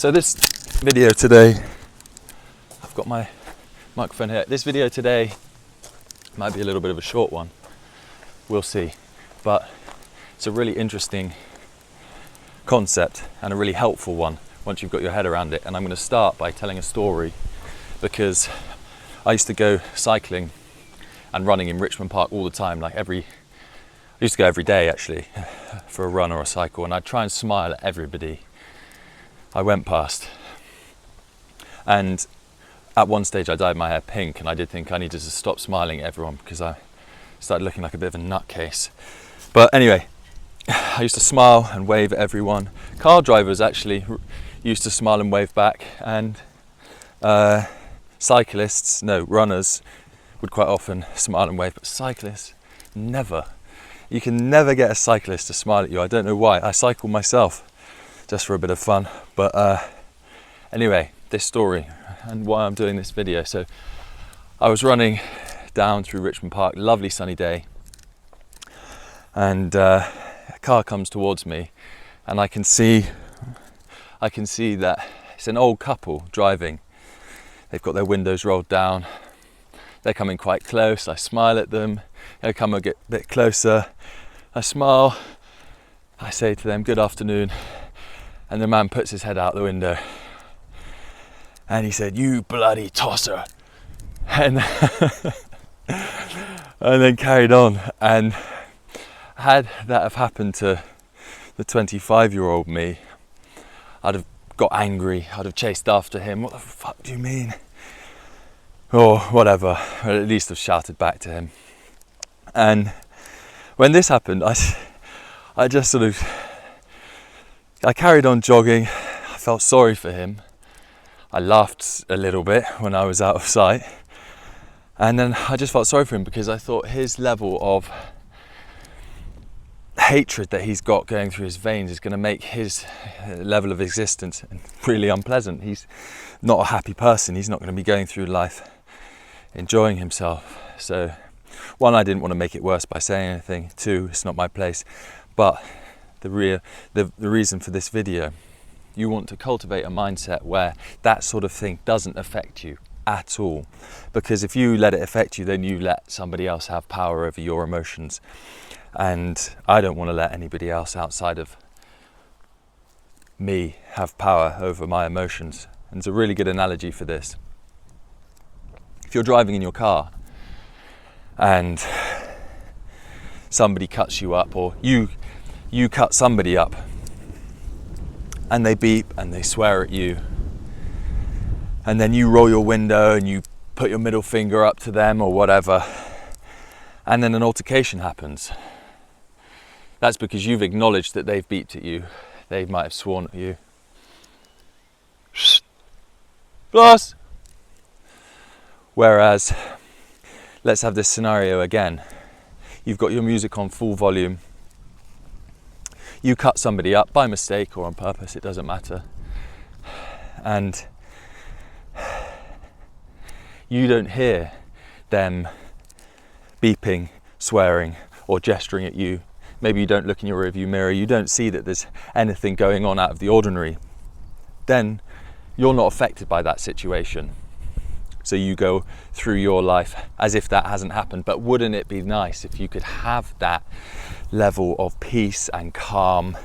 So this video today, I've got my microphone here. This video today might be a little bit of a short one. We'll see. But it's a really interesting concept and a really helpful one once you've got your head around it. And I'm going to start by telling a story, because I used to go cycling and running in Richmond Park all the time. I used to go every day actually for a run or a cycle, and I'd try and smile at everybody I went past. And at one stage I dyed my hair pink, and I did think I needed to stop smiling at everyone because I started looking like a bit of a nutcase. But anyway, I used to smile and wave at everyone. Car drivers actually used to smile and wave back, and runners would quite often smile and wave, but cyclists, never. You can never get a cyclist to smile at you. I don't know why. I cycle myself just for a bit of fun. But anyway, this story and why I'm doing this video. So I was running down through Richmond Park, lovely sunny day, and a car comes towards me, and I can see that it's an old couple driving. They've got their windows rolled down. They're coming quite close. I smile at them. They come a bit closer. I smile. I say to them, "Good afternoon." And the man puts his head out the window and he said, "You bloody tosser." And, and then carried on. And had that have happened to the 25-year-old me, I'd have got angry. I'd have chased after him. "What the fuck do you mean?" Or whatever, or at least have shouted back to him. And when this happened, I just sort of, I carried on jogging. I felt sorry for him. I laughed a little bit when I was out of sight. And then I just felt sorry for him, because I thought his level of hatred that he's got going through his veins is going to make his level of existence really unpleasant. He's not a happy person. He's not going to be going through life enjoying himself. So, one, I didn't want to make it worse by saying anything. Two, it's not my place. But the reason for this video, you want to cultivate a mindset where that sort of thing doesn't affect you at all. Because if you let it affect you, then you let somebody else have power over your emotions. And I don't want to let anybody else outside of me have power over my emotions. And it's a really good analogy for this. If you're driving in your car and somebody cuts you up, or you cut somebody up, and they beep and they swear at you, and then you roll your window and you put your middle finger up to them or whatever, and then an altercation happens, that's because you've acknowledged that they've beeped at you. They might have sworn at you. Plus. Whereas, let's have this scenario again. You've got your music on full volume. You cut somebody up by mistake or on purpose, it doesn't matter. And you don't hear them beeping, swearing, or gesturing at you. Maybe you don't look in your rearview mirror. You don't see that there's anything going on out of the ordinary. Then you're not affected by that situation. So you go through your life as if that hasn't happened. But wouldn't it be nice if you could have that level of peace and calm,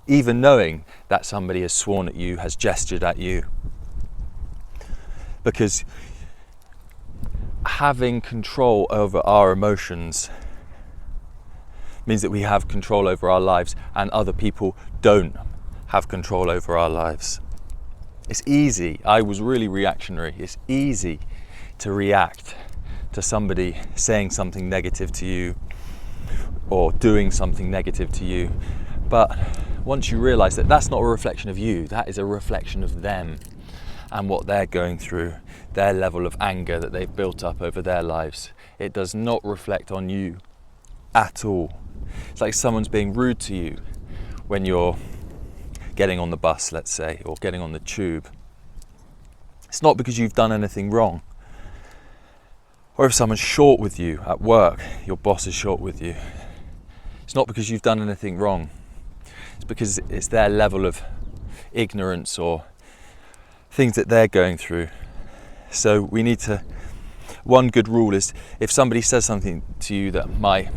even knowing that somebody has sworn at you, has gestured at you? Because having control over our emotions means that we have control over our lives, and other people don't have control over our lives. It's easy. I was really reactionary. It's easy to react to somebody saying something negative to you or doing something negative to you. But once you realize that that's not a reflection of you, that is a reflection of them and what they're going through, their level of anger that they've built up over their lives. It does not reflect on you at all. It's like someone's being rude to you when you're getting on the bus, let's say, or getting on the tube. It's not because you've done anything wrong. Or if someone's short with you at work, your boss is short with you, it's not because you've done anything wrong. It's because it's their level of ignorance or things that they're going through. So we need to, one good rule is if somebody says something to you that might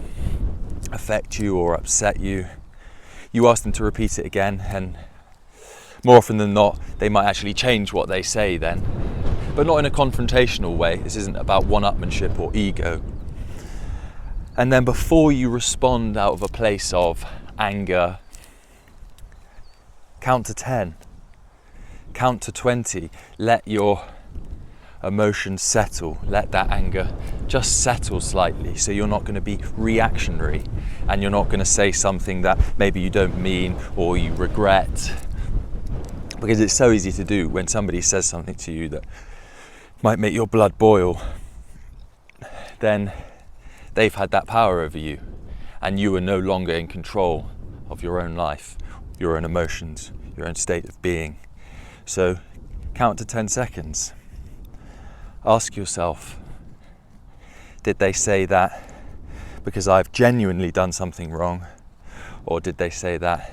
affect you or upset you, you ask them to repeat it again, and more often than not they might actually change what they say then, but not in a confrontational way. This isn't about one-upmanship or ego. And then before you respond out of a place of anger, count to 10, count to 20, let your emotions settle, let that anger just settle slightly, so you're not going to be reactionary and you're not going to say something that maybe you don't mean or you regret, because it's so easy to do when somebody says something to you that might make your blood boil. Then they've had that power over you and you are no longer in control of your own life, your own emotions, your own state of being. So count to 10 seconds. Ask yourself, did they say that because I've genuinely done something wrong? Or did they say that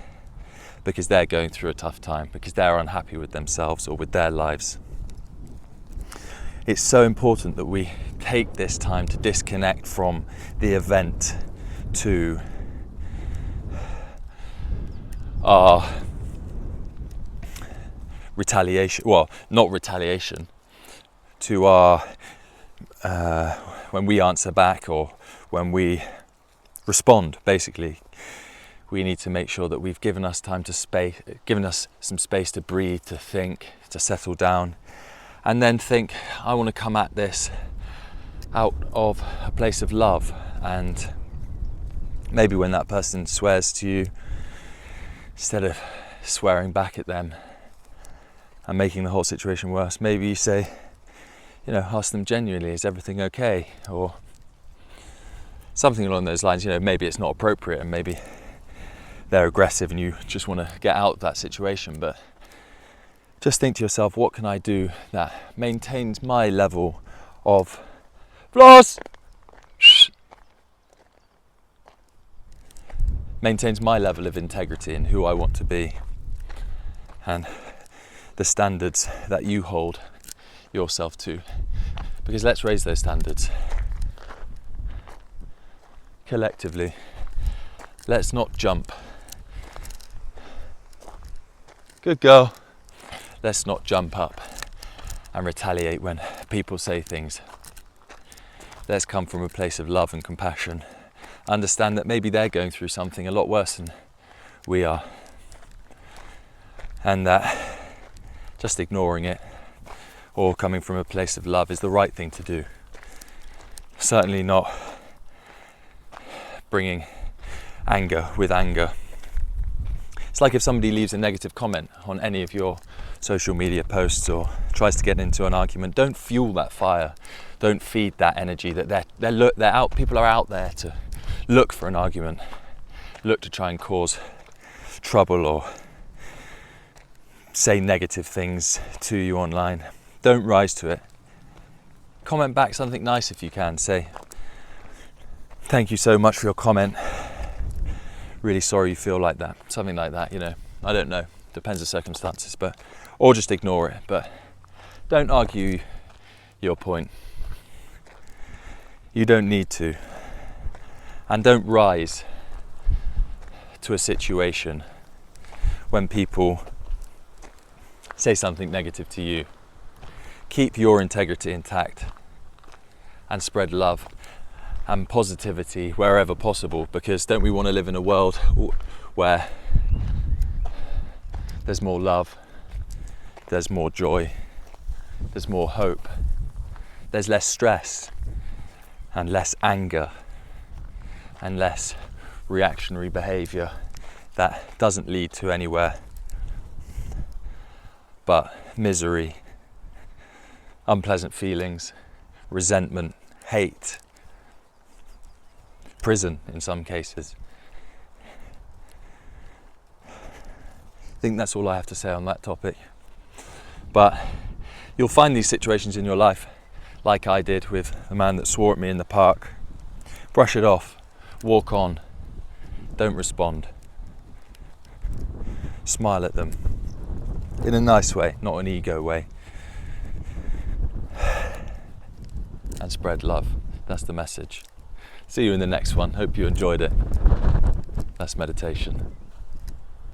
because they're going through a tough time, because they're unhappy with themselves or with their lives? It's so important that we take this time to disconnect from the event to our retaliation, well, not retaliation, to our when we answer back or when we respond. Basically, we need to make sure that we've given us time to given us some space to breathe, to think, to settle down, and then think, I want to come at this out of a place of love. And maybe when that person swears to you, instead of swearing back at them and making the whole situation worse, maybe you say, ask them genuinely, is everything okay? Or something along those lines. Maybe it's not appropriate and maybe they're aggressive and you just want to get out of that situation, but just think to yourself, what can I do that maintains my level of maintains my level of integrity and who I want to be, and the standards that you hold yourself to. Because let's raise those standards collectively. Let's not jump. Good girl. Let's not jump up and retaliate when people say things. Let's come from a place of love and compassion. Understand that maybe they're going through something a lot worse than we are, and that just ignoring it or coming from a place of love is the right thing to do. Certainly not bringing anger with anger. It's like if somebody leaves a negative comment on any of your social media posts or tries to get into an argument, don't fuel that fire. Don't feed that energy that they're out. People are out there to look for an argument, look to try and cause trouble or say negative things to you online. Don't rise to it. Comment back something nice if you can. Say, thank you so much for your comment. Really sorry you feel like that. Something like that, I don't know. Depends on circumstances, or just ignore it. But don't argue your point. You don't need to. And don't rise to a situation when people say something negative to you. Keep your integrity intact and spread love and positivity wherever possible, because don't we want to live in a world where there's more love, there's more joy, there's more hope, there's less stress and less anger and less reactionary behaviour that doesn't lead to anywhere but misery, unpleasant feelings, resentment, hate, prison in some cases. I think that's all I have to say on that topic. But you'll find these situations in your life, like I did with the man that swore at me in the park. Brush it off, walk on, don't respond. Smile at them, in a nice way, not an ego way. And spread love. That's the message. See you in the next one. Hope you enjoyed it. That's meditation.